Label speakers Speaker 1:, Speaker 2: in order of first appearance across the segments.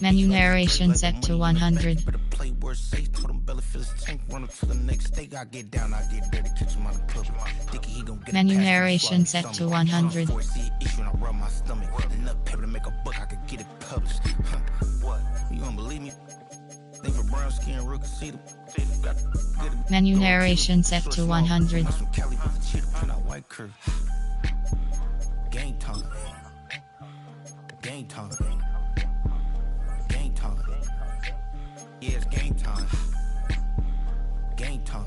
Speaker 1: Menu narration set to 100. Menu narration set to 100. Menu narration set to 100.
Speaker 2: Game time. Game time. Game time. Yeah, it's game time. Game time.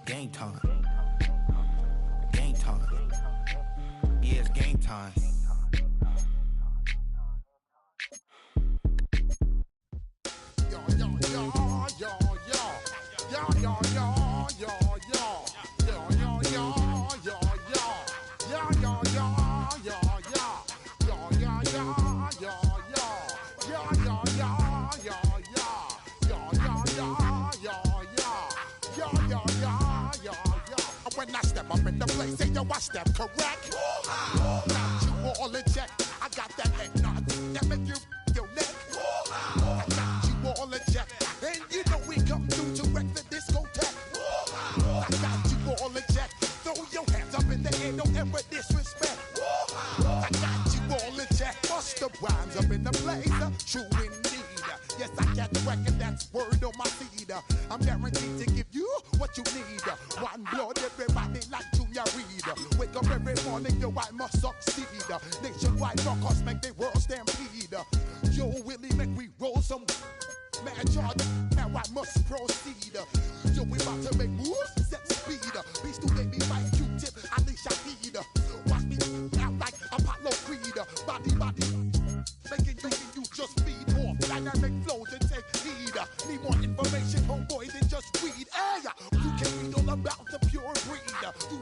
Speaker 2: Game time. Game time. Yeah, it's game time.
Speaker 3: When I step up in the place, say yo, I step correct. Got you all in check. I got that head nod that make you your neck. I got you all in check, and you know we come through to wreck the discotheque. I got you all in check. Throw your hands up in the air, don't ever disrespect. I got you all in check. Bust the rhymes up in the place, true indeed. Yes, I get the record, that's word on my feed. I'm guaranteed to give you what you need. One blood, everybody like Junior Reed. Wake up every morning, yo, I must succeed. Nationwide rockers make the world stampede. Yo, Willie, make we roll some mad charge. Now I must proceed. Yo, we about to make moves, set speed. Beast to make me fight Q-tip, I need Shahid. Watch me out like Apollo Creed. Body, making you just feed off dynamic flows and take heed. Need more information, homeboy, than just read. Hey, you can read all about the pure breed.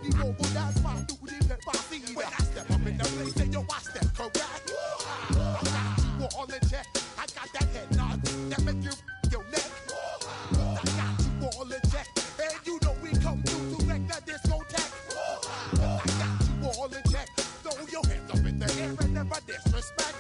Speaker 3: You the mobile, that's my duty, pepper seed. When I step up in the place, say yo, I step correct. I got you all in check. I got that head nod that make you your neck. I got you all in check, and you know we come through to wreck the discotheque. I got you all in check. Throw your hands up in the air and never disrespect.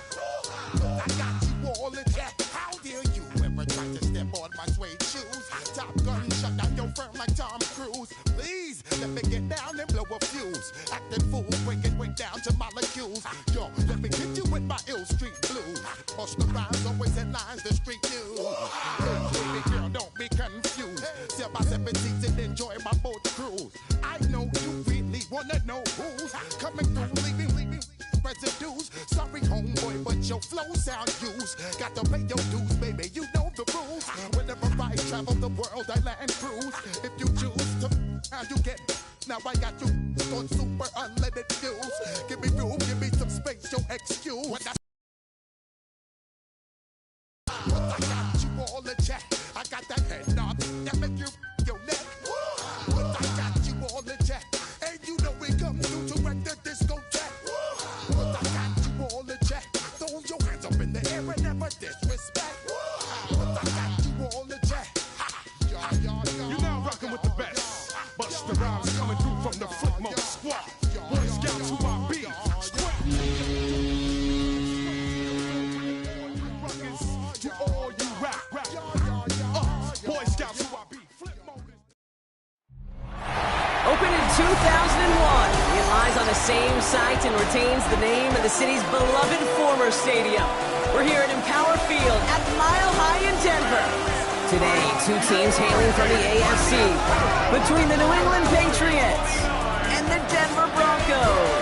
Speaker 3: I got you all in check. How dare you ever try to step on my suede shoes? Top Gun shut down your firm like Tom Cruise. Please let me get down and blow a fuse. Acting fool, break it way down to molecules. Yo, let me hit you with my ill street blues. Push the rhymes, always headlines, the street news. Baby girl, don't be confused. Sell my 17s and enjoy my boat cruise. I know you really wanna know who's coming through, leaving residues. Sorry, homeboy, but your flow sound used. Got to pay your dues, baby, you know the rules. Whenever I travel the world, I land cruise. If you choose to, how you get. Now I got you on super unleaded fuels. Give me room, give me some space, your excuse. When I got you all in check. I got that head nod that make you your neck. But I got you all in check, and you know we come through to wreck the discotheque. But I got you all in check. Throw your hands up in the air and never disrespect. But I got you all in check.
Speaker 4: You're now rocking with the best. Bust the rhymes coming through from the Flipmode Squad. Boy Scouts who I be. To all you rap. Boy Scouts who I be.
Speaker 5: Opened in 2001, it lies on the same site and retains the name of the city's beloved former stadium. We're here at Empower Field at Mile High in Denver. Today, two teams hailing from the AFC between the New England Patriots and the Denver Broncos.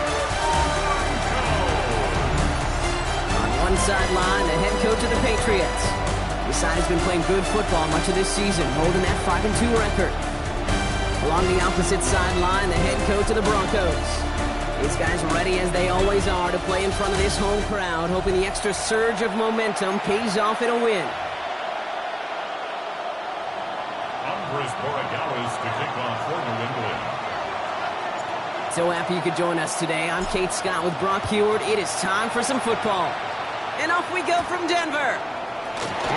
Speaker 5: On one sideline, the head coach of the Patriots. The side has been playing good football much of this season, holding that 5-2 record. Along the opposite sideline, the head coach of the Broncos. These guys ready as they always are to play in front of this home crowd, hoping the extra surge of momentum pays off in a win.
Speaker 6: Andres Borregales to kick off for New England.
Speaker 5: So happy you could join us today. I'm Kate Scott with Brock Huard. It is time for some football. And off we go from Denver.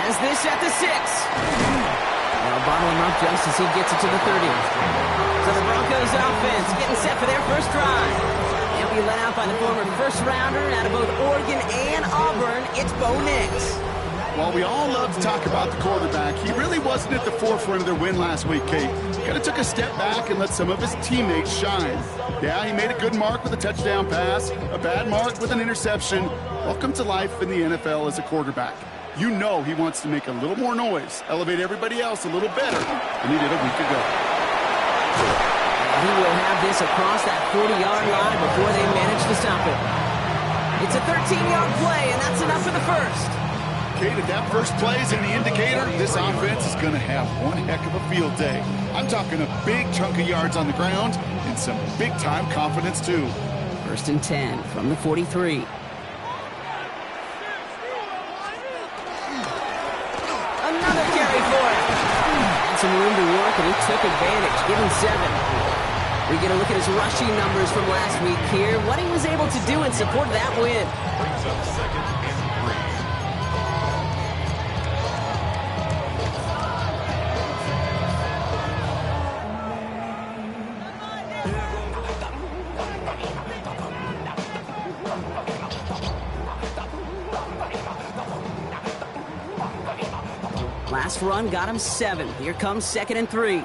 Speaker 5: As this at the 6. They'll bottle him up just as he gets it to the 30. So the Broncos offense getting set for their first drive. They'll be be led out by the former first-rounder out of both Oregon and Auburn. It's Bo Nix.
Speaker 7: While we all love to talk about the quarterback, he really wasn't at the forefront of their win last week, Kate. Kind of took a step back and let some of his teammates shine. Yeah, he made a good mark with a touchdown pass, a bad mark with an interception. Welcome to life in the NFL as a quarterback. You know he wants to make a little more noise, elevate everybody else a little better than he did a week ago.
Speaker 5: He will have this across that 40-yard line before they manage to stop it. It's a 13-yard play, and that's enough for the first.
Speaker 7: Kate, if that first play is any indicator, this offense is going to have one heck of a field day. I'm talking a big chunk of yards on the ground and some big-time confidence, too.
Speaker 5: 1st and 10 from the 43. Another carry for it. Had some room to work, and he took advantage, giving 7. We get a look at his rushing numbers from last week here, what he was able to do in support of that win.
Speaker 6: Brings up 2nd and 3.
Speaker 5: Last run got him 7. Here comes 2nd and 3.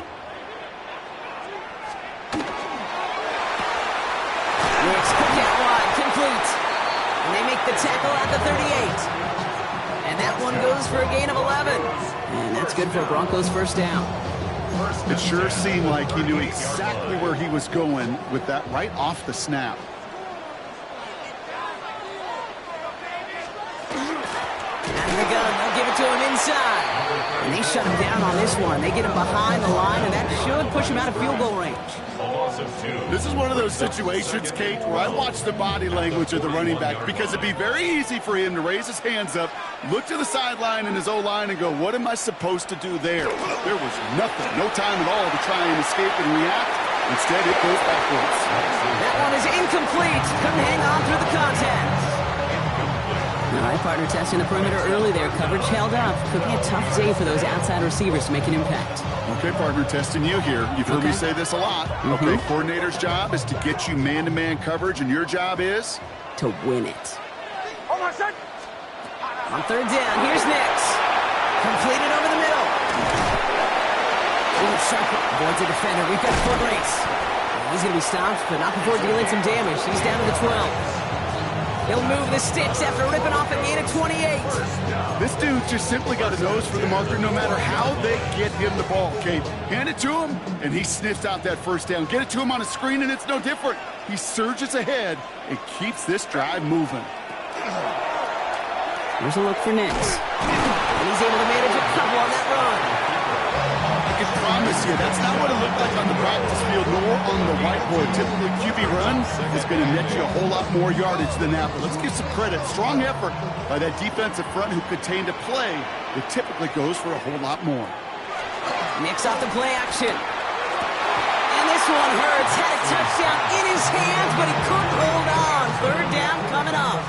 Speaker 5: And they make the tackle at the 38. And that one goes for a gain of 11. And that's good for Broncos' first down.
Speaker 7: It sure seemed like he knew exactly where he was going with that right off the snap.
Speaker 5: Out of the gun, they'll give it to him inside. And they shut him down on this one. They get him behind the line, and that should push him out of field goal range.
Speaker 6: A loss of 2.
Speaker 7: This is one of those situations, Kate, where I watch the body language of the running back because it'd be very easy for him to raise his hands up, look to the sideline in his O-line and go, what am I supposed to do there? There was nothing, no time at all to try and escape and react. Instead, it goes backwards.
Speaker 5: That one is incomplete. Couldn't hang on through the contact. All right, partner testing the perimeter early there. Coverage held up. Could be a tough day for those outside receivers to make an impact.
Speaker 7: Okay, partner, testing you here. You've heard me say this a lot. Okay, coordinator's job is to get you man-to-man coverage, and your job is?
Speaker 5: To win it. On 3rd down, here's Nix. Completed over the middle. Good circle. Avoids a defender. We've got a foot race. He's going to be stopped, but not before dealing some damage. He's down to the 12. He'll move the sticks after ripping off a gain of 28.
Speaker 7: This dude just simply got a nose for the marker no matter how they get him the ball, Kate. Hand it to him, and he sniffs out that first down. Get it to him on a screen, and it's no different. He surges ahead and keeps this drive moving.
Speaker 5: Here's a look for Nix. And he's able to manage a couple on that run.
Speaker 7: I can promise you, that's not what it looked like on the practice field nor on the whiteboard. Typically, QB run is going to net you a whole lot more yardage than that. But let's give some credit. Strong effort by that defensive front who contained a play that typically goes for a whole lot more.
Speaker 5: Nix off the play action. And this one hurts. Had a touchdown in his hands, but he couldn't hold on. 3rd down coming up.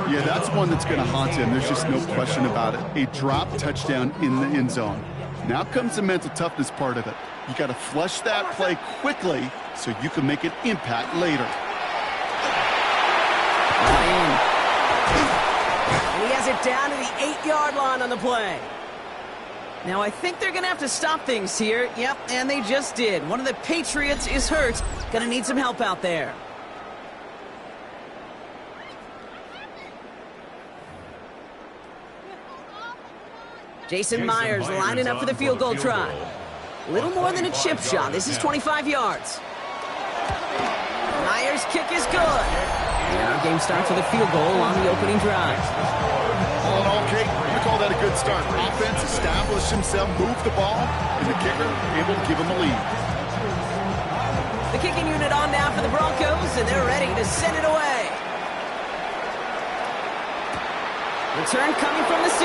Speaker 7: Yeah, that's one that's going to haunt him. There's just no question about it. A drop touchdown in the end zone. Now comes the mental toughness part of it. You got to flush that play quickly so you can make an impact later.
Speaker 5: And he has it down to the 8-yard line on the play. Now I think they're going to have to stop things here. Yep, and they just did. One of the Patriots is hurt. Going to need some help out there. Jason Myers lining up for the field goal try. A little more than a chip shot. This is 25 yards. Myers' kick is good. And our game starts with a field goal on the opening drive.
Speaker 7: All in all, Kate, I'm going to call that a good start. Offense established himself, moved the ball, and the kicker able to give him a lead.
Speaker 5: The kicking unit on now for the Broncos, and they're ready to send it away. Return coming from the 6.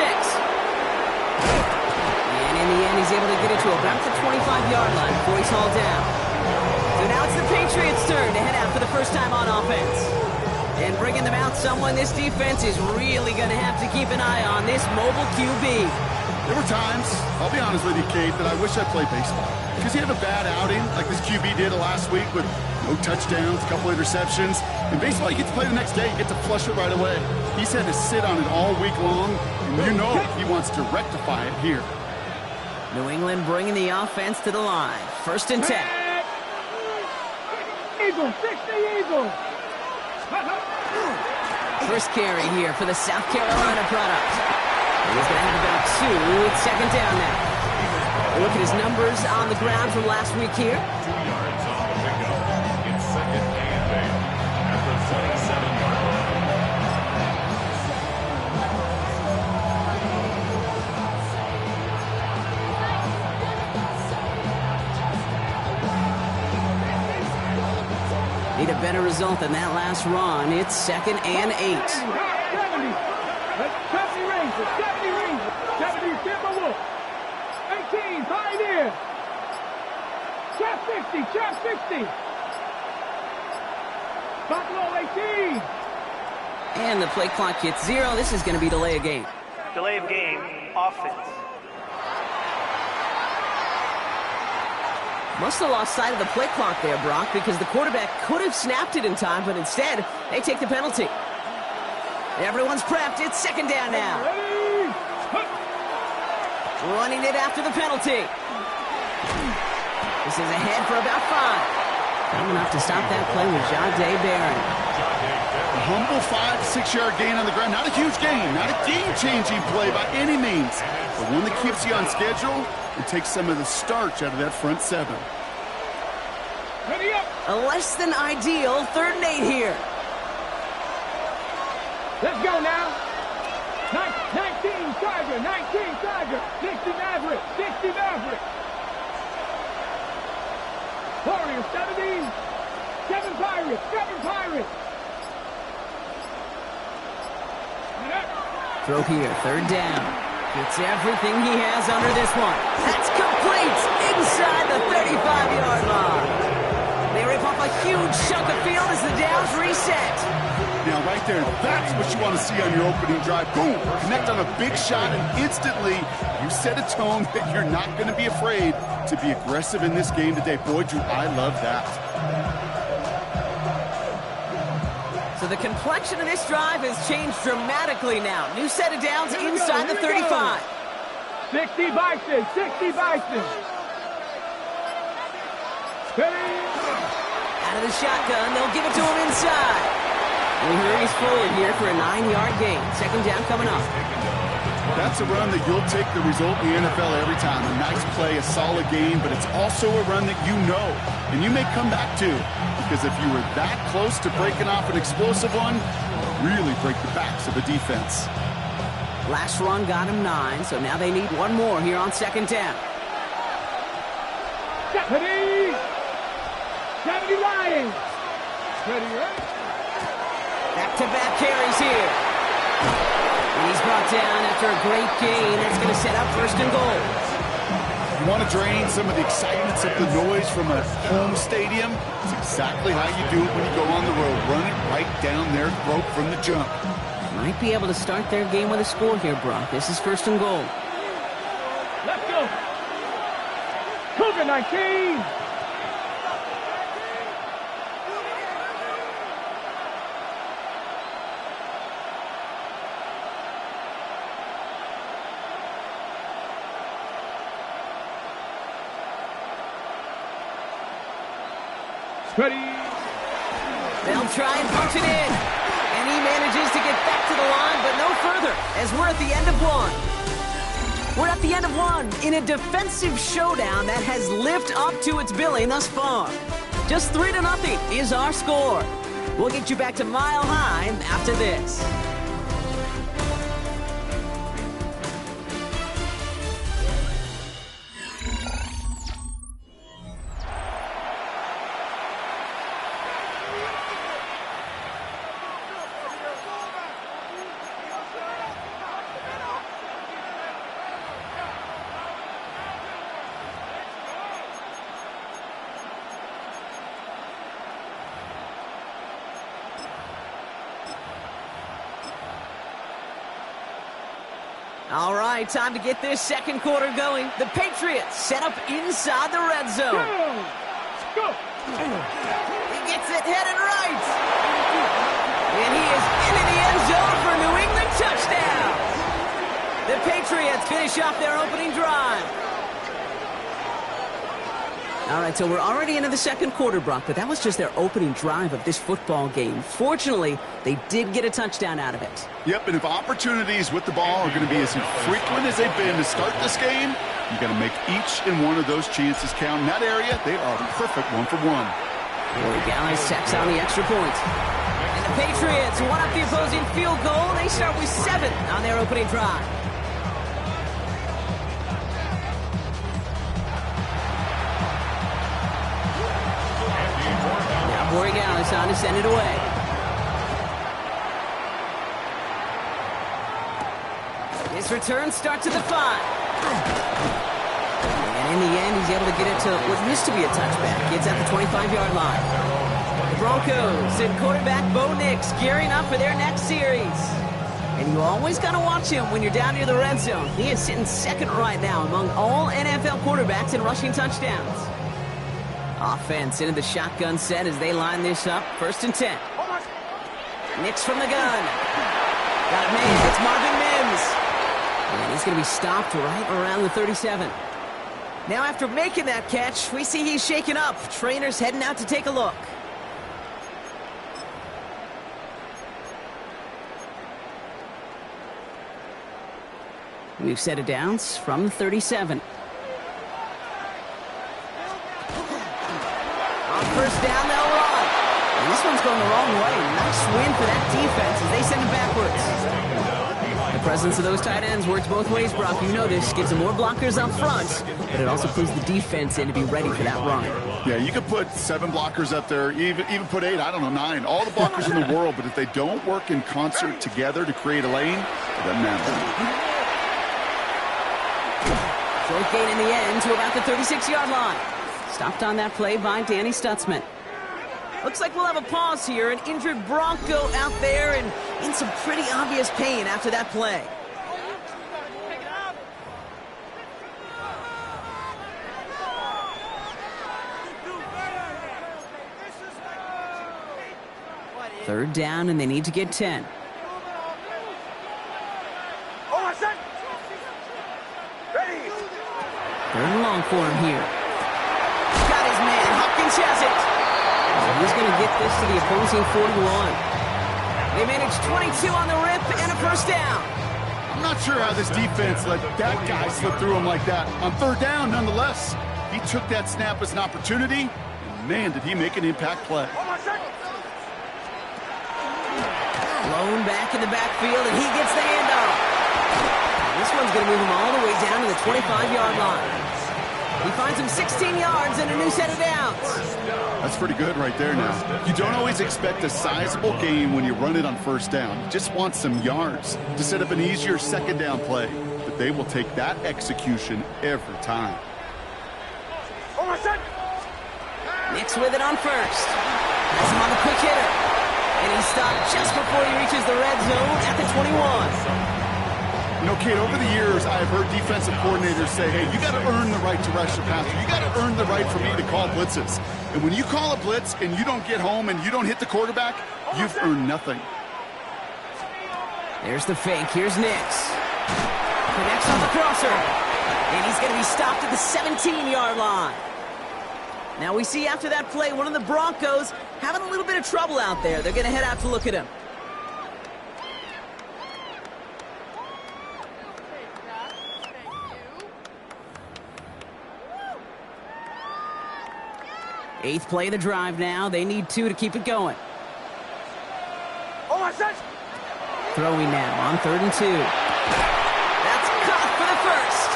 Speaker 5: And in the end, he's able to get it to about the 25-yard line before he's hauled down. So now it's the Patriots' turn to head out for the first time on offense. And bringing them out someone this defense is really going to have to keep an eye on, this mobile QB.
Speaker 7: There were times, I'll be honest with you, Kate, that I wish I played baseball. Because he had a bad outing, like this QB did last week with No touchdowns, a couple interceptions. In baseball, you get to play the next day. You get to flush it right away. He's had to sit on it all week long, and you know he wants to rectify it here.
Speaker 5: New England bringing the offense to the line. 1st and 10.
Speaker 8: Eagles, 60 Eagles.
Speaker 5: First carry here for the South Carolina product. He's going to have about 2. It's 2nd down now. Look at his numbers on the ground from last week here.
Speaker 6: 2 yards on the pickup. It's 2nd and 8 at the 27-yard line.
Speaker 5: Need a better result than that last run. It's 2nd and 8.
Speaker 8: 70 Rangers, 70 Rangers, 70 Timberwolves. 18, Pioneer. Chap 60, Chap 60. Buffalo 18.
Speaker 5: And the play clock hits 0. This is going to be delay of game.
Speaker 9: Delay of game, offense.
Speaker 5: Must have lost sight of the play clock there, Brock, because the quarterback could have snapped it in time, but instead, they take the penalty. Everyone's prepped. It's 2nd down now. Running it after the penalty. This is ahead for about 5. Coming up to stop that play with Jahdae Barron.
Speaker 7: A humble 5-6-yard gain on the ground. Not a huge gain, not a game-changing play by any means, but one that keeps you on schedule and takes some of the starch out of that front 7.
Speaker 5: A less than ideal 3rd and 8 here.
Speaker 8: Let's go now. 19 Tiger, 19 Tiger, 60 Maverick, 60 Maverick. Warriors, 70, 7 Pirates, 7 Pirates.
Speaker 5: Throw here, 3rd down. Gets everything he has under this one. That's complete inside the 35-yard line. They rip off a huge chunk of field as the downs reset.
Speaker 7: Now, right there, that's what you want to see on your opening drive. Boom! Connect on a big shot, and instantly you set a tone that you're not going to be afraid to be aggressive in this game today. Boy, Drew, I love that.
Speaker 5: So the complexion of this drive has changed dramatically now. New set of downs inside the 35.
Speaker 8: 60 Bison, 60 Bison.
Speaker 5: Out of the shotgun, they'll give it to him inside. And he hurries forward here for a 9-yard gain. 2nd down coming up.
Speaker 7: That's a run that you'll take the result in the NFL every time. A nice play, a solid game, but it's also a run that you know and you may come back to, because if you were that close to breaking off an explosive one, really break the backs of the defense.
Speaker 5: Last run got him 9, so now they need one more here on 2nd down.
Speaker 8: 70 Lions.
Speaker 5: Back-to-back carries here. And he's brought down after a great gain. That's going to set up 1st and goal.
Speaker 7: You want to drain some of the excitement, some of the noise from a home stadium? It's exactly how you do it when you go on the road. Run it right down their throat from the jump.
Speaker 5: Might be able to start their game with a score here, Brock. This is 1st and goal.
Speaker 8: Let's go. Cougar 19. Ready.
Speaker 5: They'll try and punch it in. And he manages to get back to the line, but no further, as we're at the end of 1. We're at the end of 1 in a defensive showdown that has lived up to its billing thus far. Just 3-0 is our score. We'll get you back to Mile High after this. All right, time to get this 2nd quarter going. The Patriots set up inside the red zone.
Speaker 8: Go.
Speaker 5: it, headed right. And he is into the end zone for New England touchdown. The Patriots finish off their opening drive. All right, so we're already into the second quarter, Brock, but that was just their opening drive of this football game. Fortunately, they did get a touchdown out of it.
Speaker 7: Yep, and if opportunities with the ball are going to be as frequent as they've been to start this game, you got to make each and one of those chances count. In that area, they are perfect 1-for-1.
Speaker 5: Boy, Gallis checks on the extra point. And the Patriots one up the opposing field goal. They start with 7 on their opening drive. Corey Gallis on to send it away. His return starts at the 5. And in the end, he's able to get it to what used to be a touchback. It's at the 25-yard line. The Broncos and quarterback Bo Nix gearing up for their next series. And you always got to watch him when you're down near the red zone. He is sitting second right now among all NFL quarterbacks in rushing touchdowns. Offense into the shotgun set as they line this up. 1st and 10. Nix from the gun. Got it made. It's Marvin Mims. And he's going to be stopped right around the 37. Now after making that catch, we see he's shaken up. Trainer's heading out to take a look. We've set it down from the 37. First down, they'll run. And this one's going the wrong way. Nice win for that defense as they send it backwards. The presence of those tight ends works both ways, Brock. You know this. Gives them more blockers up front, but it also puts the defense in to be ready for that run.
Speaker 7: Yeah, you could put 7 blockers up there, even put 8, I don't know, 9. All the blockers in the world, but if they don't work in concert together to create a lane, it doesn't matter.
Speaker 5: Short gain in the end to about the 36-yard line. Stopped on that play by Danny Stutzman. Looks like we'll have a pause here. An injured Bronco out there and in some pretty obvious pain after that play. Third down, and they need to get 10. Third and long for him here. Got his man. Hopkins has it. He's going to get this to the opposing 41. They managed 22 on the rip and a first down.
Speaker 7: I'm not sure how this defense let that guy slip through him like that. On third down, nonetheless, he took that snap as an opportunity, and man, did he make an impact play.
Speaker 5: Blown back in the backfield, and he gets the handoff. This one's going to move him all the way down to the 25-yard line. He finds him 16 yards and a new set of downs.
Speaker 7: That's pretty good right there now. You don't always expect a sizable gain when you run it on first down. You just want some yards to set up an easier second down play. But they will take that execution every time.
Speaker 5: Nix with it on first. Has him on the quick hitter. And he stopped just before he reaches the red zone at the 21.
Speaker 7: You know, Kate, over the years, I've heard defensive coordinators say, hey, you got to earn the right to rush the passer. You got to earn the right for me to call blitzes. And when you call a blitz and you don't get home and you don't hit the quarterback, you've earned nothing.
Speaker 5: There's the fake. Here's Nix. Connects on the crosser. And he's going to be stopped at the 17-yard line. Now we see after that play, one of the Broncos having a little bit of trouble out there. They're going to head out to look at him. Eighth play of the drive now. They need 2 to keep it going. Throwing now on 3rd and 2. That's caught for the first.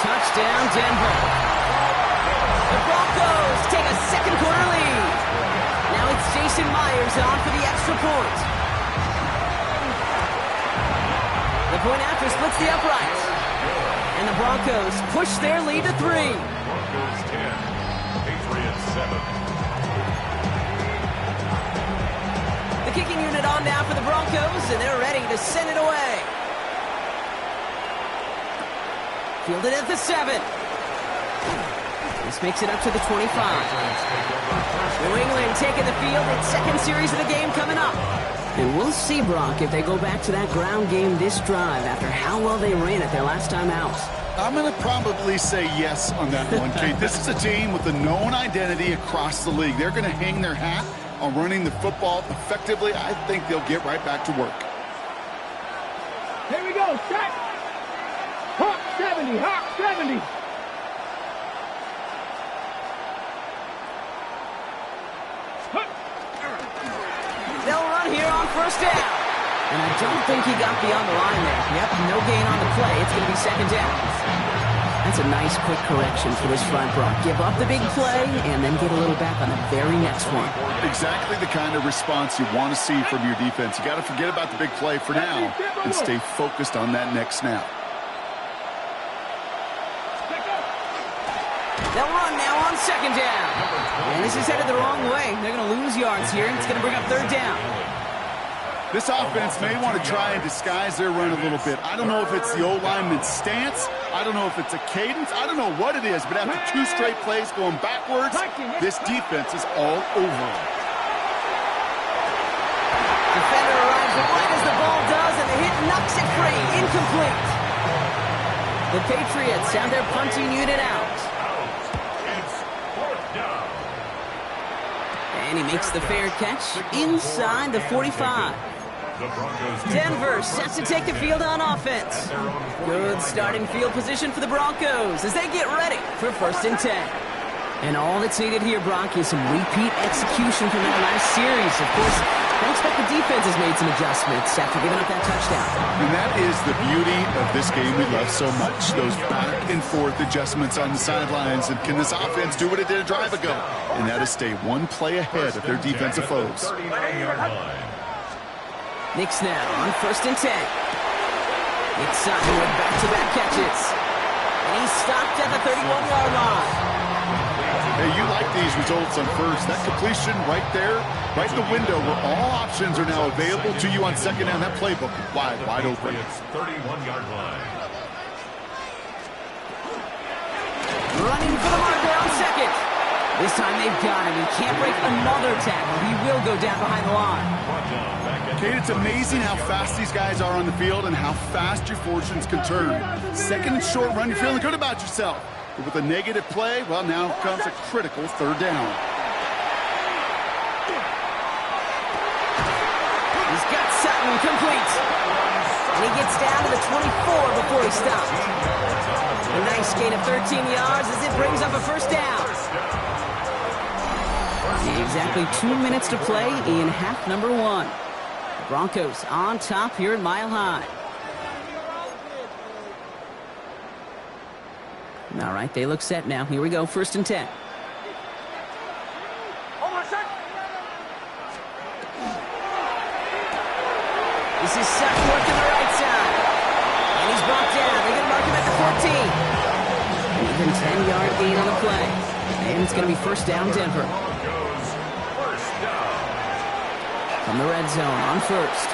Speaker 5: Touchdown, Denver. The Broncos take a second quarter lead. Now it's Jason Myers on for the extra point. The point after splits the uprights. And the Broncos push their lead to 3.
Speaker 6: Broncos 10. Patriots 7.
Speaker 5: The kicking unit on now for the Broncos, and they're ready to send it away. Fielded at the 7. This makes it up to the 25. New England taking the field in second series of the game coming up. And we'll see, Brock, if they go back to that ground game this drive after how well they ran it their last time out.
Speaker 7: I'm going to probably say yes on that one, Kate. This is a team with a known identity across the league. They're going to hang their hat on running the football effectively. I think they'll get right back to work.
Speaker 8: Here we go, set. Hawk 70, Hawk 70.
Speaker 5: They'll run here on first down. And I don't think he got beyond the line there. Yep, no gain on the play. It's going to be second down. That's a nice quick correction for this front, Brock. Give up the big play and then get a little back on the very next one.
Speaker 7: Exactly the kind of response you want to see from your defense. You got to forget about the big play for now and stay focused on that next snap.
Speaker 5: They'll run now on second down. And this is headed the wrong way. They're going to lose yards here. It's going to bring up third down.
Speaker 7: This offense may want to try and disguise their run a little bit. I don't know if it's the old lineman's stance. I don't know if it's a cadence. I don't know what it is, but after 2 straight plays going backwards, this defense is all over.
Speaker 5: Defender arrives right as the ball does, and the hit knocks it free. Incomplete. The Patriots have their punting unit out. And he makes the fair catch inside the 45. Denver set to take the field on offense. Good starting field position for the Broncos as they get ready for 1st and 10. And all that's needed here, Brock, is some repeat execution from that last series. Of course, I expect the defense has made some adjustments after giving up that touchdown.
Speaker 7: And that is the beauty of this game we love so much. Those back and forth adjustments on the sidelines. And can this offense do what it did a drive ago? And that is stay one play ahead of their defensive foes.
Speaker 5: Knicks now on 1st and 10. Exciting with back-to-back catches. And he's stopped at the 31-yard line.
Speaker 7: Hey, you like these results on first. That completion right there, right in the window where all options are now available to you on second down. That playbook wide open.
Speaker 6: 31-yard line.
Speaker 5: Running for the marker on second. This time they've got him. He can't break another tackle. He will go down behind the line.
Speaker 7: Kate, it's amazing how fast these guys are on the field and how fast your fortunes can turn. Second and short run, you're feeling good about yourself. But with a negative play, well, now comes a critical third down.
Speaker 5: He's got Sutton complete. And he gets down to the 24 before he stops. A nice gain of 13 yards as it brings up a first down. Exactly 2 minutes to play in half number 1. The Broncos on top here at Mile High. All right, they look set now. Here we go, 1st and 10. This is Sutton working the right side. And he's brought down. They're going to mark him at the 14. Even 10-yard gain on the play. And it's going to be first down, Denver. From the red zone on first.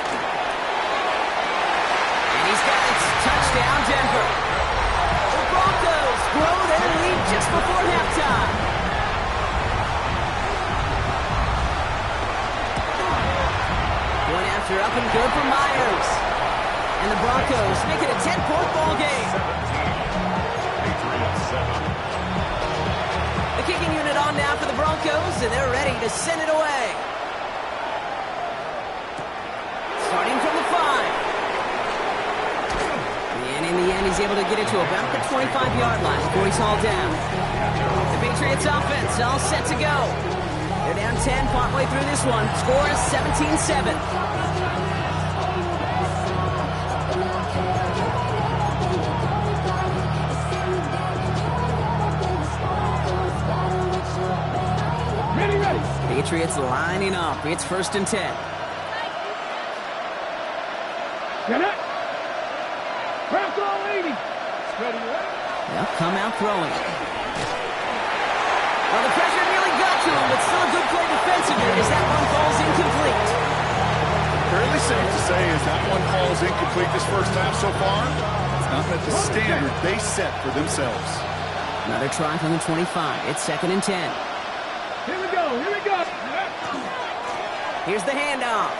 Speaker 5: And he's got it. Touchdown, Denver. The Broncos grow their lead just before halftime. One after up and good for Myers. And the Broncos make it a 10-point ball game. The kicking unit on now for the Broncos, and they're ready to send it away. Starting from the 5. And in the end, he's able to get it to about the 25-yard line before he's hauled down. The Patriots offense all set to go. They're down 10 partway through this one. Score is 17-7.
Speaker 8: Ready.
Speaker 5: Patriots lining up. It's 1st and 10.
Speaker 8: Get it. Crack all 80. Ready.
Speaker 5: They'll come out throwing. Well, the pressure nearly got to him, but still a good play defensively as that one falls incomplete.
Speaker 7: Fairly safe to say as that one falls incomplete this first half so far, it's not met the standard they set for themselves.
Speaker 5: Another try from the 25. It's 2nd and 10.
Speaker 8: Here we go. Here we go.
Speaker 5: Here's the handoff.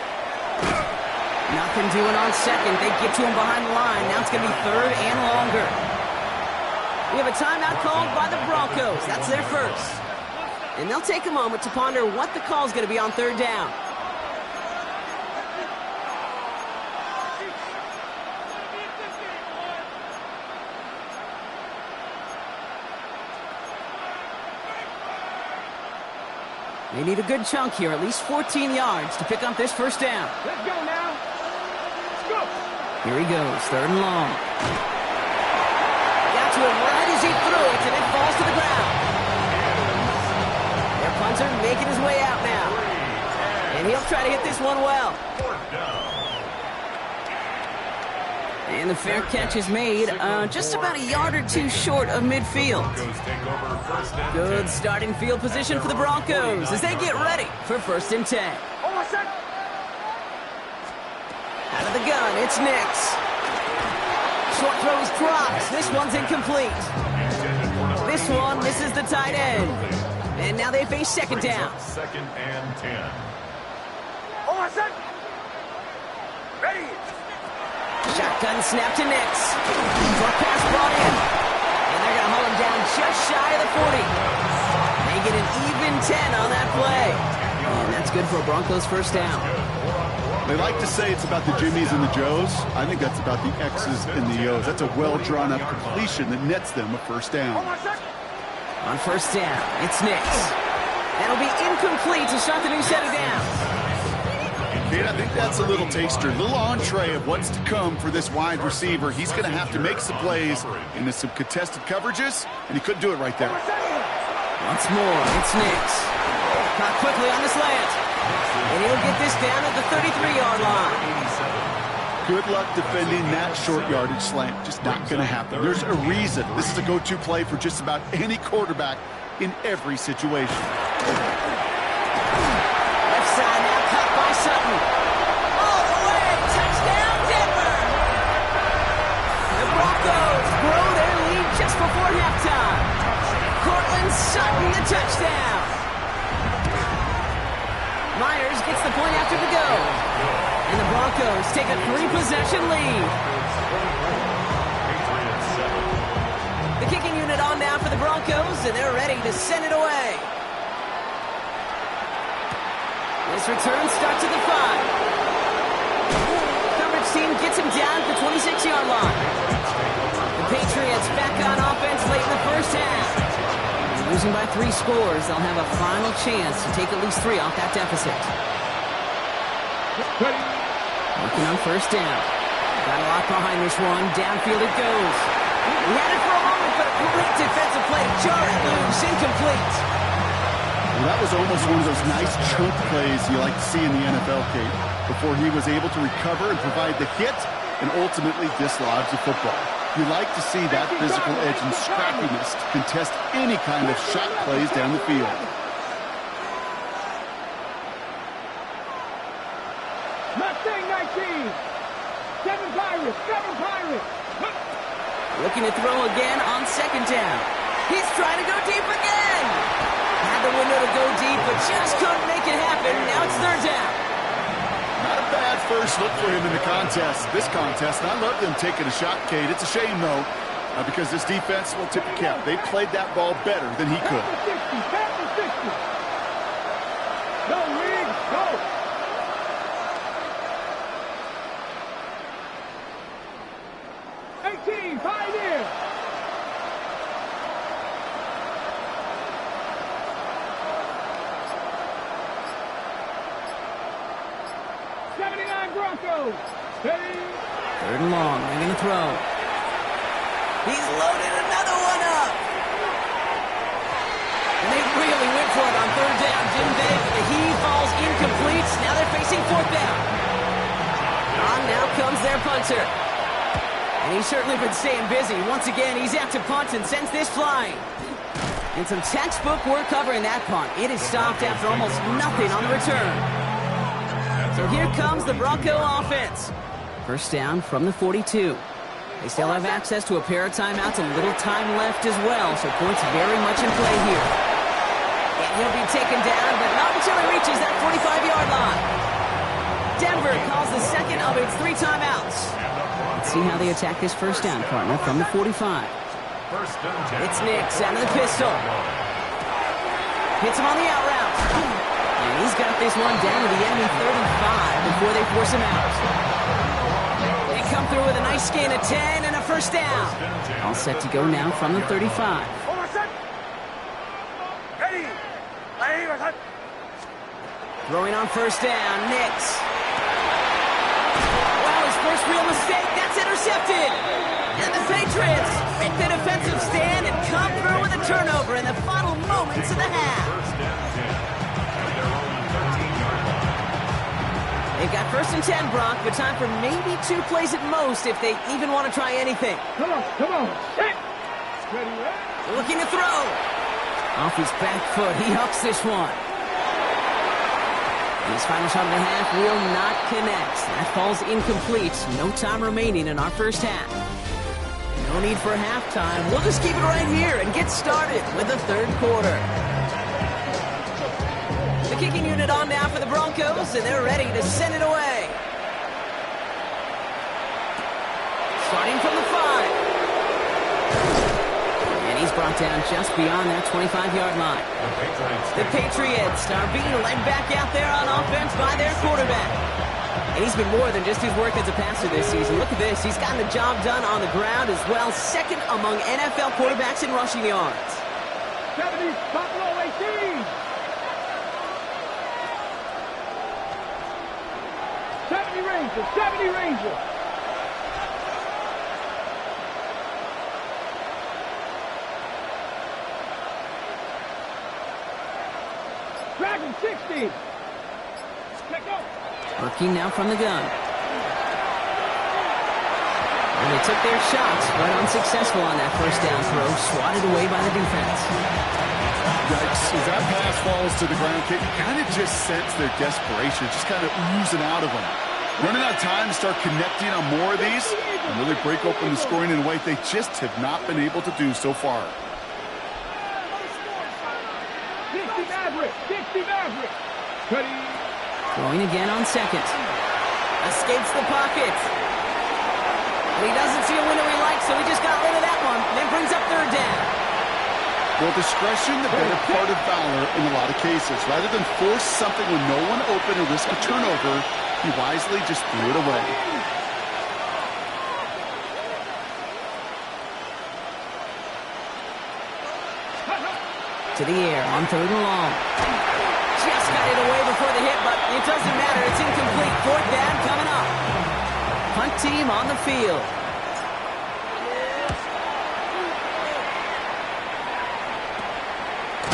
Speaker 5: Nothing doing on 2nd. They get to him behind the line. Now it's going to be 3rd and longer. We have a timeout called by the Broncos. That's their first. And they'll take a moment to ponder what the call is going to be on 3rd down. They need a good chunk here, at least 14 yards to pick up this 1st down.
Speaker 8: Let's go now. Let's go.
Speaker 5: Here he goes, 3rd and long. Got to him right as he threw it, and it falls to the ground. Their punter making his way out now. And he'll try to hit this one well. And the fair catch is made just about a yard or two short of midfield. Good starting field position for the Broncos as they get ready for 1st and 10. Out of the gun, it's Nix. Short throw is dropped. This one's incomplete. This one misses the tight end. And now they face 2nd down.
Speaker 6: 2nd and 10.
Speaker 8: Ready.
Speaker 5: Shotgun snap to Nix. Short pass brought in. And they're going to hold him down just shy of the 40. They get an even 10 on that play. And that's good for a Broncos 1st down.
Speaker 7: They like to say it's about the Jimmies and the Joes. I think that's about the X's and the O's. That's a well-drawn-up completion that nets them a 1st down.
Speaker 5: On 1st down, it's Nix. That'll be incomplete to start the new set of downs.
Speaker 7: Kate, I think that's a little taster, a little entree of what's to come for this wide receiver. He's going to have to make some plays into some contested coverages, and he couldn't do it right there.
Speaker 5: Once more, it's Nix. Caught quickly on the slant. And he'll get this down at the 33-yard line.
Speaker 7: Good luck defending that short yardage slant. Just not going to happen. There's a reason. This is a go-to play for just about any quarterback in every situation.
Speaker 5: Left side now caught by Sutton. All the way, touchdown Denver! The Broncos grow their lead just before halftime. Cortland Sutton, the touchdown. Myers gets the point after the go. And the Broncos take a 3-possession lead. The kicking unit on now for the Broncos, and they're ready to send it away. This return starts at the 5. Coverage team gets him down at the 26-yard line. The Patriots back on offense late in the 1st half. Losing by 3 scores, they'll have a final chance to take at least 3 off that deficit. Working on 1st down. Got a lot behind this one. Downfield it goes. He had it for a moment, but a great defensive play. Jarred loose, incomplete.
Speaker 7: Well, that was almost one of those nice chunk plays you like to see in the NFL, Kate, before he was able to recover and provide the hit and ultimately dislodge the football. You like to see that physical edge and scrappiness to contest any kind of shot plays down the field.
Speaker 8: Mustang 19. 7 Pirates. 7 Pirates.
Speaker 5: Looking to throw again on 2nd down. He's trying to go deep again. Had the window to go deep, but just couldn't make it happen. Now it's 3rd down.
Speaker 7: Not a bad first look for him in the this contest. And I love them taking a shot, Kate. It's a shame, though, because this defense will tip the cap. They played that ball better than he could.
Speaker 8: Go, Riggs, go. Pioneer. Broncos.
Speaker 5: 3rd and long. They're going to throw. He's loaded another one up. And they really went for it on 3rd down, didn't they? But the heave falls incomplete. Now they're facing 4th down. On now comes their punter. And he's certainly been staying busy. Once again, he's out to punt and sends this flying. And some textbook work covering that punt. It is stopped after almost nothing on the return. So here comes the Bronco offense. 1st down from the 42. They still have access to a pair of timeouts, a little time left as well, so points very much in play here. And he'll be taken down, but not until he reaches that 45-yard line. Denver calls the second of its 3 timeouts. Let's see how they attack this first down, partner, from the 45. It's Nix out of the pistol. Hits him on the out route. And he's got this one down to the enemy 35 before they force him out. They come through with a nice gain of 10 and a first down. All set to go now from the 35. Throwing on first down, Nix. Wow, his first real mistake. That's intercepted. And the Patriots make the defensive stand and come through with a turnover in the final moments of the half. They've got 1st and 10, Brock, but time for maybe 2 plays at most if they even want to try anything.
Speaker 8: Come on. Hit.
Speaker 5: Looking to throw. Off his back foot, he hucks this one. His final shot of the half will not connect. That falls incomplete. No time remaining in our first half. No need for halftime. We'll just keep it right here and get started with the third quarter. The kicking unit on now for the Broncos, and they're ready to send it away. Starting from the 5. And he's brought down just beyond that 25-yard line. The Patriots are being led back out there on offense by their quarterback. And he's been more than just his work as a passer this season. Look at this. He's gotten the job done on the ground as well. 2nd among NFL quarterbacks in rushing yards.
Speaker 8: 70, Buffalo 18. 70 Rangers. Dragon 60. Let go.
Speaker 5: Working now from the gun. And they took their shots, but unsuccessful on that first down throw, swatted away by the defense.
Speaker 7: Yikes, as that pass falls to the ground, you kind of just sense their desperation, just kind of oozing out of them. Running out of time to start connecting on more of these and really break open the scoring in a way they just have not been able to do so far.
Speaker 8: 60 Maverick.
Speaker 5: Throwing again on 2nd. Escapes the pocket. But he doesn't see a window he likes, so he just got rid of that one. Then brings up 3rd down.
Speaker 7: Well, discretion, the better part of valor in a lot of cases. Rather than force something with no one open and risk a turnover, he wisely just threw it away.
Speaker 5: To the air on 3rd and long. Just got it away before the hit, but it doesn't matter. It's incomplete. 4th down coming up. Punt team on the field.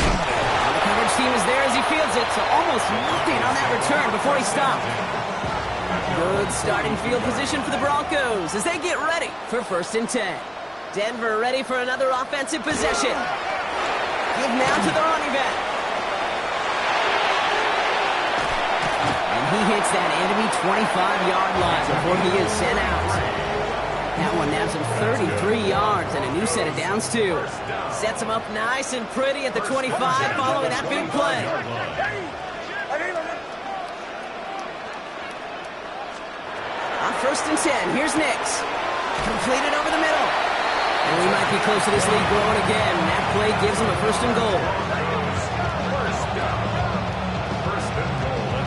Speaker 5: The coverage team is there as he fields it, so almost nothing on that return before he stopped. Good starting field position for the Broncos as they get ready for 1st and 10. Denver ready for another offensive possession. Give now to the running back. And he hits that enemy 25-yard line before he is sent out. That one nabs him 33 yards and a new set of downs, too. Sets him up nice and pretty at the 25 following that big play. On 1st and 10, here's Nix. Completed over the middle. And we might be close to this lead growing again. That play gives him a 1st and goal.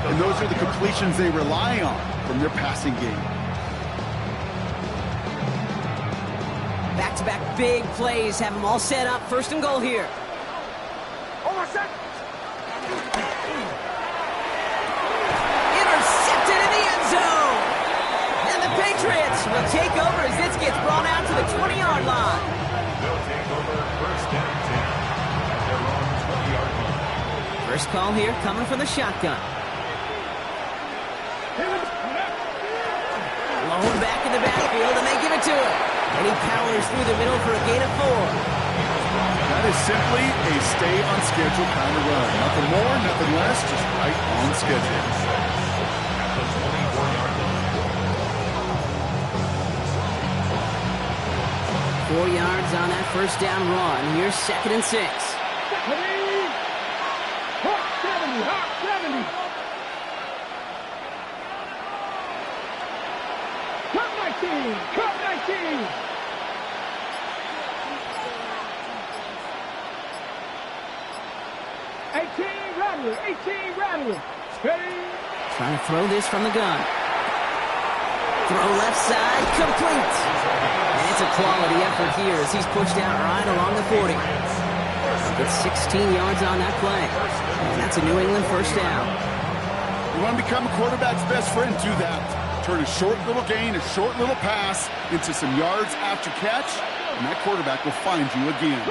Speaker 7: And those are the completions they rely on from their passing game.
Speaker 5: Back-to-back big plays have them all set up. 1st and goal here. Intercepted in the end zone. And the Patriots will take over as this gets brought out to the 20-yard line.
Speaker 6: They'll take over 1st and 10 at their own 20-yard line.
Speaker 5: First call here coming from the shotgun. Blown back in the backfield, and they give it to him. And he powers through the middle for a gain of 4.
Speaker 7: That is simply a stay on schedule kind of run. Nothing more, nothing less, just right on schedule.
Speaker 6: At the 24-yard line.
Speaker 5: 4 yards on that first down run. Here's 2nd and 6.
Speaker 8: Hawk 70, Hawk 70. Cup 19, Cup 19. Rattler, 18 Rattler. Steady.
Speaker 5: Trying to throw this from the gun. Throw left side, complete. And it's a quality effort here as he's pushed out right along the 40. It's 16 yards on that play. And that's a New England first down.
Speaker 7: You want to become a quarterback's best friend, do that. Turn a short little gain, a short little pass into some yards after catch, and that quarterback will find you again.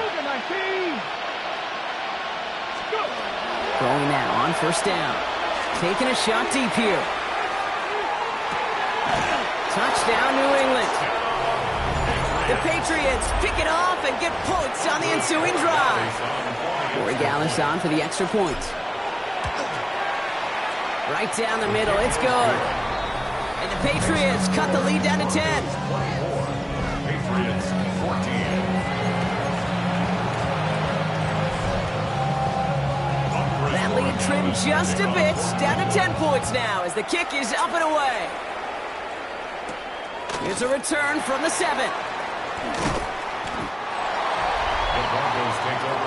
Speaker 5: Going now on first down. Taking a shot deep here. Touchdown, New England. The Patriots pick it off and get points on the ensuing drive. Corey Gallis on for the extra point. Right down the middle, it's good. And the Patriots cut the lead down to 10.
Speaker 6: Patriots 14.
Speaker 5: That lead trimmed just a bit, down to 10 points now as the kick is up and away. Here's a return from the 7.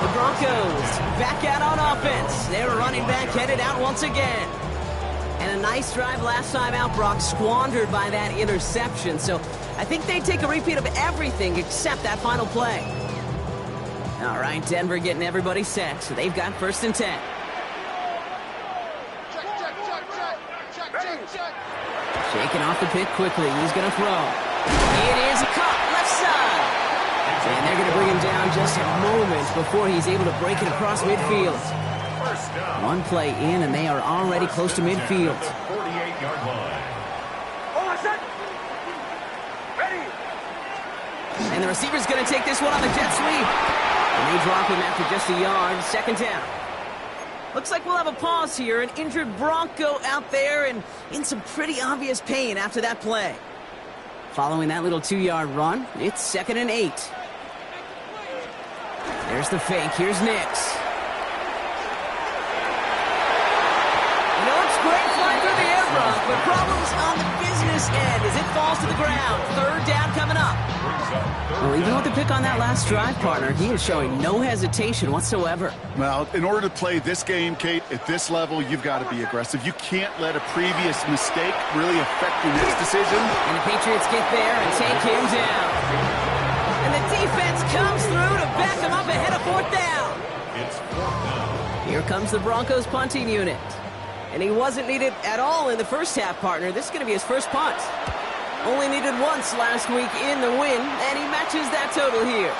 Speaker 5: The Broncos back out on offense. Their running back headed out once again. And a nice drive last time out, Brock, squandered by that interception. So I think they take a repeat of everything except that final play. All right, Denver getting everybody set. So they've got 1st and 10. Shaking off the pit quickly. He's going to throw. It is caught left side. And they're going to bring him down just a moment before he's able to break it across midfield. One play in, and they are already close to midfield.
Speaker 6: 48-yard line.
Speaker 5: And the receiver's going to take this one on the jet sweep. And they drop him after just a yard. 2nd down. Looks like we'll have a pause here. An injured Bronco out there and in some pretty obvious pain after that play. Following that little 2-yard run, it's 2nd and 8. There's the fake. Here's Nix. You know, it's great flying through the air, Brock, but problems on the business end as it falls to the ground. 3rd down coming up. Well, even with the pick on that last drive, partner, he is showing no hesitation whatsoever.
Speaker 7: Well, in order to play this game, Kate, at this level, you've got to be aggressive. You can't let a previous mistake really affect your next decision.
Speaker 5: And the Patriots get there and take him down. And the defense comes through to back him up ahead of 4th down.
Speaker 6: It's 4th down.
Speaker 5: Here comes the Broncos punting unit. And he wasn't needed at all in the first half, partner. This is going to be his first punt. Only needed once last week in the win, and he matches that total here.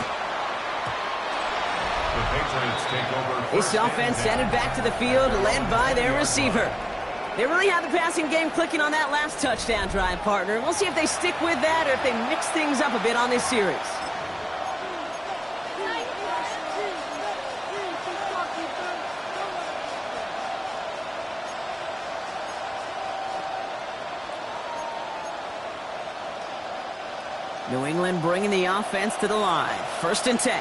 Speaker 6: The Patriots take over.
Speaker 5: This offense headed back to the field, led by their receiver. They really had the passing game clicking on that last touchdown drive, partner. We'll see if they stick with that or if they mix things up a bit on this series. New England bringing the offense to the line. 1st and 10.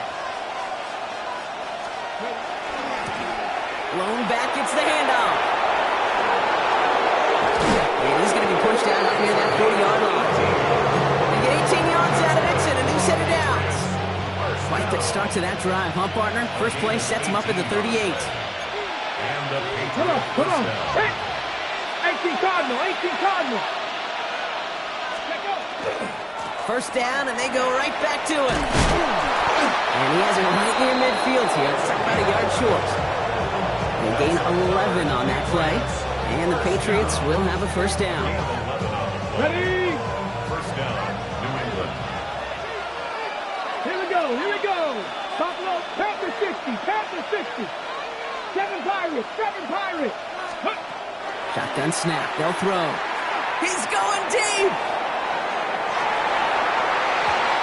Speaker 5: Lone back gets the handoff. And he's going to be pushed out up near that 40-yard line. They get 18 yards out of it and a new set of downs. Quite the start to that drive, huh, partner? First play sets him up at the 38.
Speaker 6: And the Patriots.
Speaker 8: Come on. Hey. 18 Cardinal, 18 Cardinal.
Speaker 5: First down, and they go right back to him. And he has it right near midfield here. It's about a yard short. They gain 11 on that play. And the Patriots will have a first down.
Speaker 8: Ready?
Speaker 6: First down, New England.
Speaker 8: Here we go, here we go. Top low, Panther 60, Panther 60. 7 Pirates, 7 Pirates.
Speaker 5: Shotgun snap, they'll throw. He's going deep.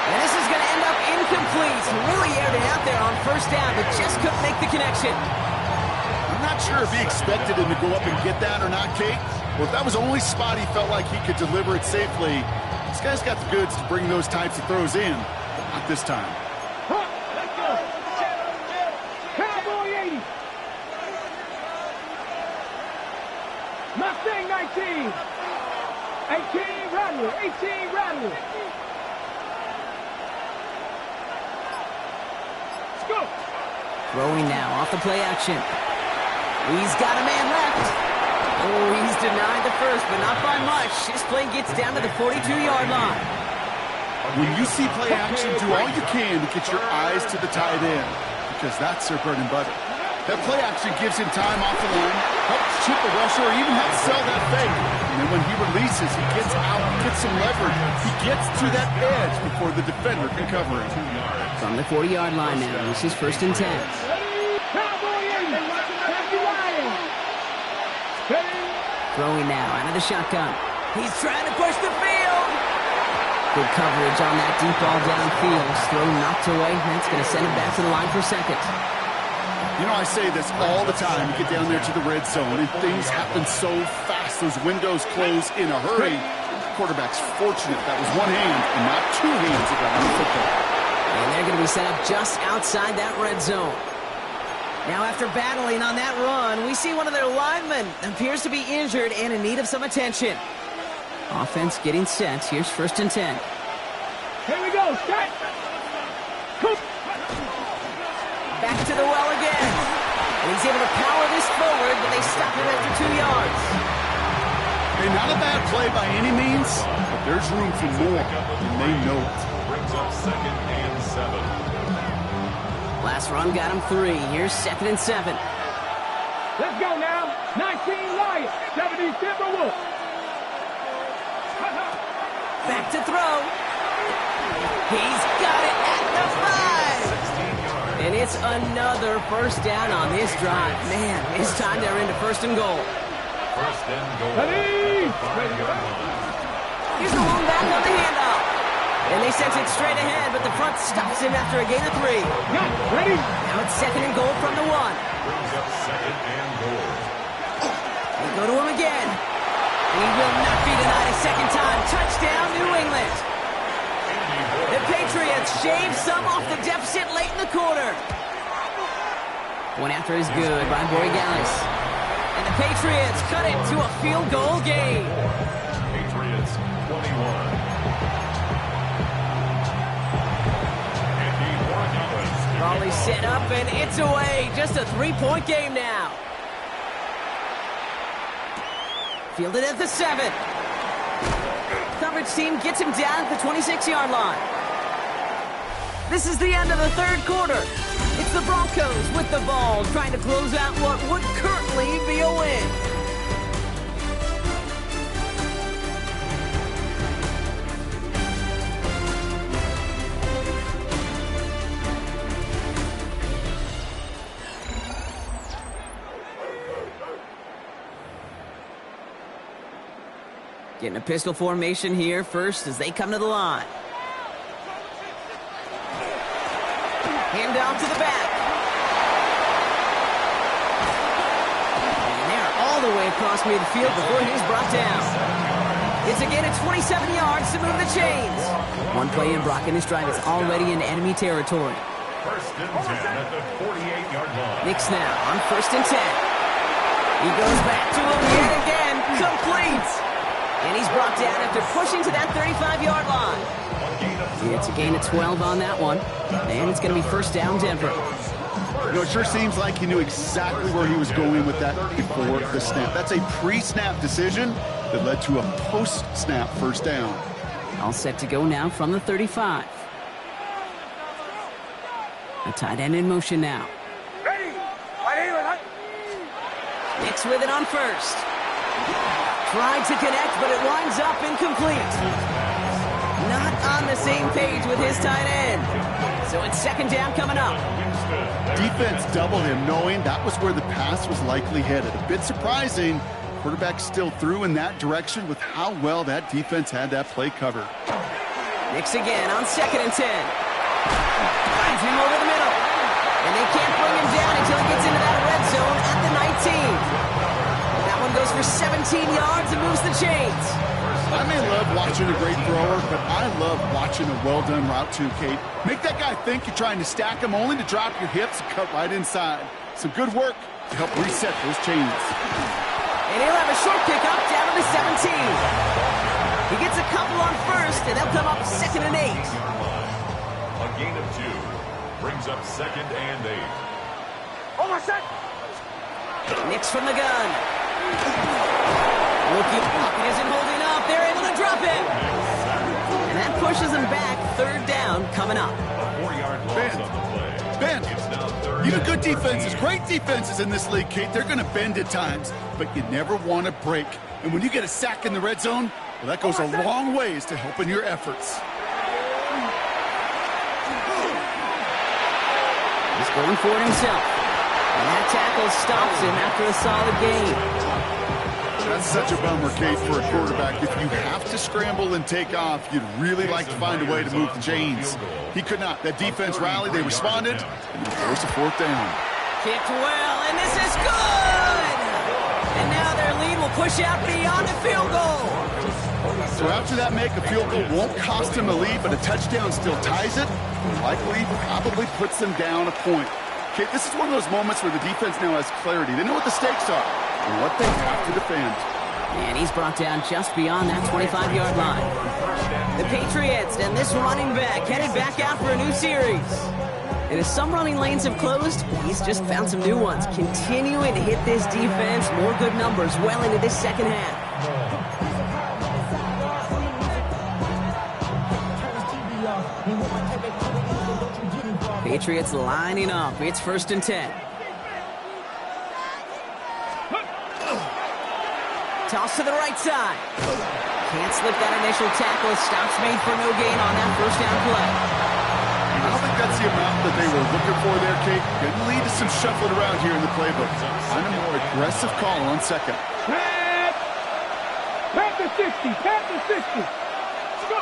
Speaker 5: And this is going to end up incomplete. Really aired it out there on first down, but just couldn't make the connection.
Speaker 7: I'm not sure if he expected him to go up and get that or not, Kate. Well, if that was the only spot he felt like he could deliver it safely, this guy's got the goods to bring those types of throws in. Not this time.
Speaker 8: Let's go. Cowboy 80. Mustang 19. 18 Rattler. 18 Rattler. Let's go.
Speaker 5: Throwing now off the play action. He's got a man left. Oh, he's denied the first, but not by much. This play gets down to the 42-yard line.
Speaker 7: When you see play action, do all you can to get your eyes to the tight end, because that's their bread and butter. That play action gives him time off the line, helps chip a rusher, or even helps sell that fake. And then when he releases, he gets out, gets some leverage. He gets to that edge before the defender can cover him.
Speaker 5: From the 40-yard line now, this is 1st and 10. Throwing now out of the shotgun. He's trying to push the field. Good coverage on that deep ball downfield. Throw knocked away. That's going to send him back to the line for second.
Speaker 7: You know, I say this all the time. You get down there to the red zone, and things happen so fast. Those windows close in a hurry. The quarterback's fortunate that was one hand and not two hands that got on the football.
Speaker 5: And they're going to be set up just outside that red zone. Now, after battling on that run, we see one of their linemen appears to be injured and in need of some attention. Offense getting set. Here's 1st and 10.
Speaker 8: Here we go. Set.
Speaker 5: Back to the well again. And he's able to power this forward, but they stop him after 2 yards.
Speaker 7: Hey, not a bad play by any means, but there's room for more, and they know it.
Speaker 6: Brings up 2nd and 7.
Speaker 5: Last run got him 3. Here's 2nd and 7.
Speaker 8: Let's go now. 19 Lions, 70 Timberwolves.
Speaker 5: Back to throw. He's got it at the 5. And it's another first down on this drive. Man, this time they're into 1st and goal.
Speaker 6: 1st and goal.
Speaker 5: Here's the long back on the handoff. And they sent it straight ahead, but the front stops him after a gain of 3.
Speaker 8: Ready?
Speaker 5: Now it's 2nd and goal from the 1.
Speaker 6: Brings up 2nd and goal.
Speaker 5: They go to him again. He will not be denied a second time. Touchdown, New England. The Patriots shave some off the deficit late in the quarter. One after is good by Borregales. And the Patriots cut it to a field goal game.
Speaker 6: Patriots 21.
Speaker 5: Volley set up, and it's away. Just a 3-point game now. Fielded at the 7. Coverage team gets him down at the 26-yard line. This is the end of the 3rd quarter. It's the Broncos with the ball, trying to close out what would currently be a win. Getting a pistol formation here first as they come to the line. Hand down to the back. And they're all the way across midfield before he's brought down. It's a gain of 27 yards to move the chains. One play in, Brock, and this drive is already in enemy territory.
Speaker 6: 1st and 10 at the 48-yard line.
Speaker 5: Knicks now on 1st and 10. He goes back to him yet again. Complete. And he's brought down after pushing to that 35-yard line. It's a gain of 12 on that one. And it's going to be 1st down, Denver.
Speaker 7: You know, it sure seems like he knew exactly where he was going with that before the snap. That's a pre-snap decision that led to a post-snap 1st down.
Speaker 5: All set to go now from the 35. A tight end in motion now. Knicks with it on 1st. Tried to connect, but it winds up incomplete. Not on the same page with his tight end. So it's 2nd down coming up.
Speaker 7: Defense doubled him, knowing that was where the pass was likely headed. A bit surprising. Quarterback still threw in that direction with how well that defense had that play covered.
Speaker 5: Knicks again on 2nd and 10. Finds him over the middle. And they can't bring him down until he gets into that red zone at the 19. That one goes for 17 yards and moves the chains.
Speaker 7: I may love watching a great thrower, but I love watching a well-done route too, Kate. Make that guy think you're trying to stack him only to drop your hips and cut right inside. Some good work to help reset those chains.
Speaker 5: And he'll have a short pickup down to the 17. He gets a couple on first, and they'll come up 2nd and 8.
Speaker 6: A gain of 2 brings up 2nd and 8.
Speaker 8: Over set.
Speaker 5: Nix from the gun. Looking isn't holding up. They're able to drop it. And that pushes them back. 3rd down coming up.
Speaker 6: A 4-yard loss on the play.
Speaker 7: Ben,
Speaker 6: It's now 3rd
Speaker 7: even
Speaker 6: and
Speaker 7: good
Speaker 6: 8.
Speaker 7: defenses, great defenses in this league, Kate, they're going to bend at times, but you never want to break. And when you get a sack in the red zone, well, that goes a long ways to helping your efforts.
Speaker 5: He's going for it himself. And that tackle stops him after a solid gain.
Speaker 7: That's such a bummer, Kate, for a quarterback. If you have to scramble and take off, you'd really like to find a way to move the chains. He could not. That defense rallied, they responded, and they forced a 4th down.
Speaker 5: Kicked well, and this is good! And now their lead will push out beyond the field goal.
Speaker 7: So after that make, a field goal won't cost him a lead, but a touchdown still ties it, and likely probably puts them down a point. Kate, this is one of those moments where the defense now has clarity. They know what the stakes are and what they have to defend.
Speaker 5: And he's brought down just beyond that 25-yard line. The Patriots and this running back headed back out for a new series. And as some running lanes have closed, he's just found some new ones, continuing to hit this defense more good numbers well into this 2nd half. Patriots lining up. It's 1st and 10. Toss to the right side. Can't slip that initial tackle. Stops made for no gain on that 1st down play.
Speaker 7: I don't think that's the amount that they were looking for there, Kate. Could lead to some shuffling around here in the playbook. And a more aggressive call on 2nd.
Speaker 8: Pat the 60. Pat the 60. Let's go.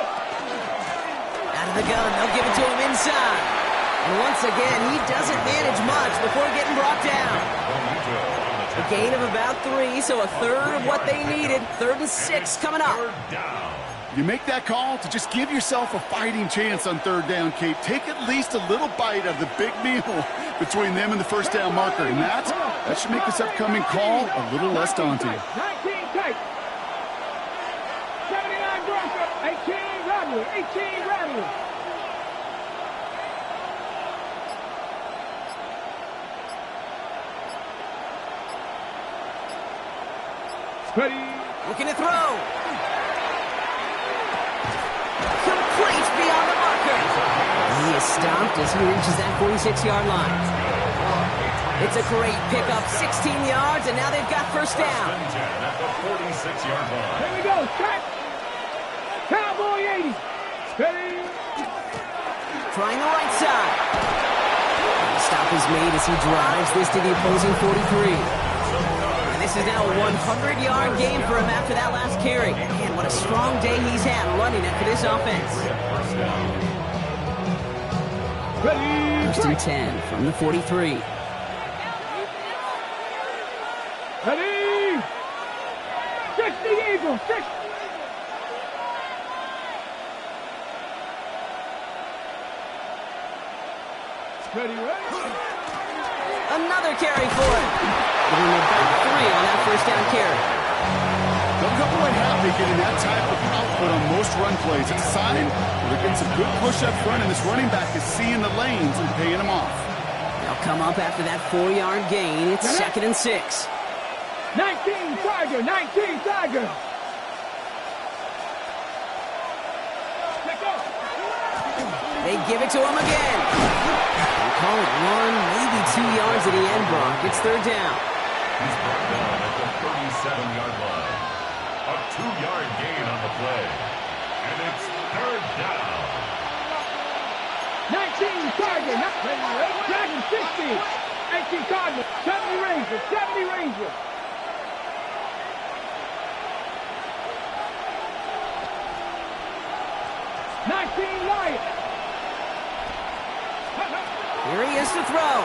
Speaker 5: Out of the gun. They'll give it to him inside. And once again, he doesn't manage much before getting brought down. A gain of about 3, so a 1/3 of what they needed. 3rd and 6 coming up.
Speaker 7: You make that call to just give yourself a fighting chance on 3rd down, Kate. Take at least a little bite of the big meal between them and the 1st down marker. And that should make this upcoming call a little less daunting.
Speaker 8: 19 tight. 79 Bronco. 18 Radley. 18 Radley. Ready.
Speaker 5: Looking to throw. Complete beyond the marker. He is stopped as he reaches that 46-yard line. It's a great pickup, 16 yards, and now they've got 1st down.
Speaker 6: At the 46-yard line.
Speaker 8: Here we go. Track. Cowboy 80. Ready.
Speaker 5: Trying the right side. Stop is made as he drives this to the opposing 43. And this is now a 100-yard game for him after that last carry. Man, what a strong day he's had running it for this offense.
Speaker 8: Ready.
Speaker 5: 1st and 10 from the 43.
Speaker 8: Ready. 60 Eagles. 60. Ready, ready.
Speaker 5: Another carry for him. Giving him about 3 on that 1st down carry.
Speaker 7: Don't go quite happy getting that type of output on most run plays. It's a sign they're getting some good push up front, and this running back is seeing the lanes and paying them off.
Speaker 5: They'll come up after that 4-yard gain. It's 2nd and 6.
Speaker 8: 19 Tiger. 19 Tiger. Let go.
Speaker 5: They give it to him again. They call it 1, maybe 2 yards at the end, Brock. It's 3rd down.
Speaker 6: He's brought down at the 37-yard line. A 2-yard gain on the play. And it's 3rd down.
Speaker 8: 19 Tiger. Dragon 60. 18 Cardinal. 70 Rangers. 70 Rangers.
Speaker 5: Here he is to throw.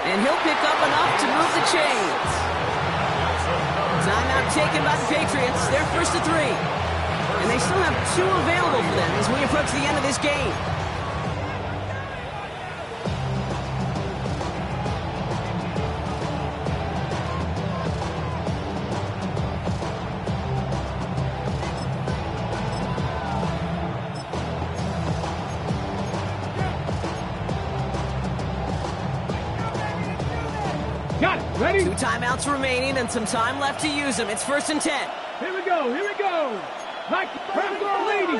Speaker 5: And he'll pick up enough to move the chains. Timeout taken by the Patriots. They're first to 3. And they still have 2 available for them as we approach the end of this game.
Speaker 8: Got it. Ready?
Speaker 5: 2 timeouts remaining and some time left to use them. It's first and 10.
Speaker 8: Here we go. Here we go. Like Panther leading.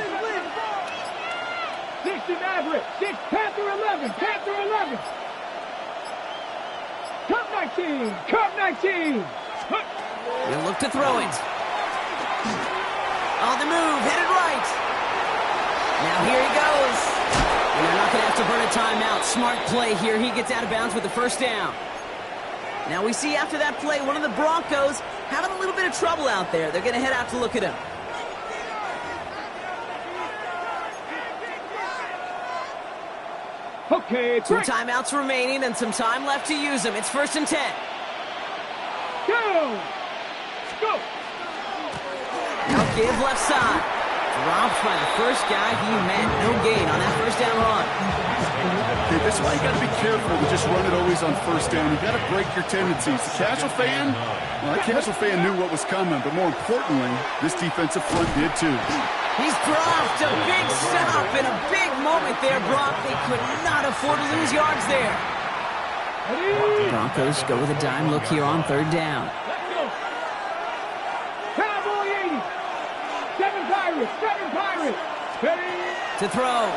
Speaker 8: 60 Maverick. 6 Panther 11. Panther 11. Cup 19. Cup 19.
Speaker 5: He'll look to throw it. On the move, headed right. Now here he goes. And they're not going to have to burn a timeout. Smart play here. He gets out of bounds with the first down. Now we see after that play, one of the Broncos having a little bit of trouble out there. They're going to head out to look at him.
Speaker 8: Okay,
Speaker 5: 2 timeouts remaining and some time left to use them. It's first and 10.
Speaker 8: Go! Go!
Speaker 5: Now give left side. Dropped by the first guy he met. No gain on that first down run.
Speaker 7: Okay, this is why you got to be careful to just run it always on first down. You got to break your tendencies. The casual fan, well, that casual fan knew what was coming, but more importantly, this defensive front did too.
Speaker 5: He's dropped a big stop and a big moment there, Brock. They could not afford to lose yards there. Broncos go with a dime look here on third down.
Speaker 8: Let's go. Cowboy 80. 7 Pirates. 7 Pirates. Ready?
Speaker 5: To throw.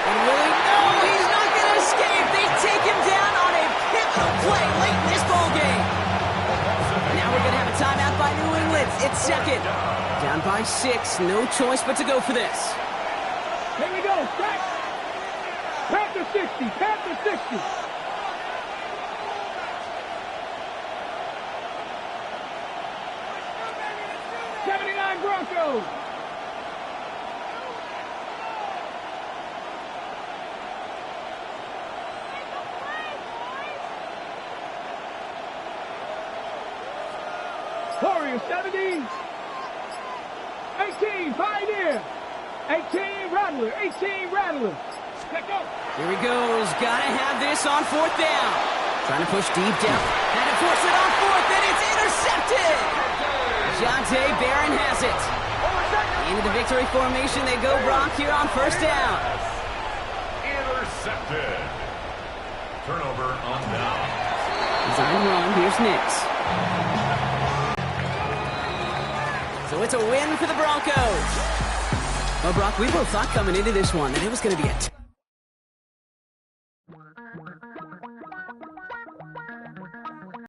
Speaker 5: And Willie, no, he's not going to escape. They take him down on a pivotal play late in this ball game. Now we're going to have a timeout by New England. It's second. Down by 6. No choice but to go for this.
Speaker 8: Here we go. Strike. Panther 60. Panther 60. '79 Broncos. Warriors 70. 18 Pioneer. 18 Rattler. 18 Rattler. Let's go.
Speaker 5: Here he goes. Gotta have this on fourth down. Trying to push deep down. Had to force it on fourth, and it's intercepted. Jonte Barron has it. Into the victory formation they go, Brock, here on first down.
Speaker 6: Intercepted. Turnover on down.
Speaker 5: Design run. Here's Nix. So it's a win for the Broncos. Well, Brock, we both thought coming into this one that it was going to be a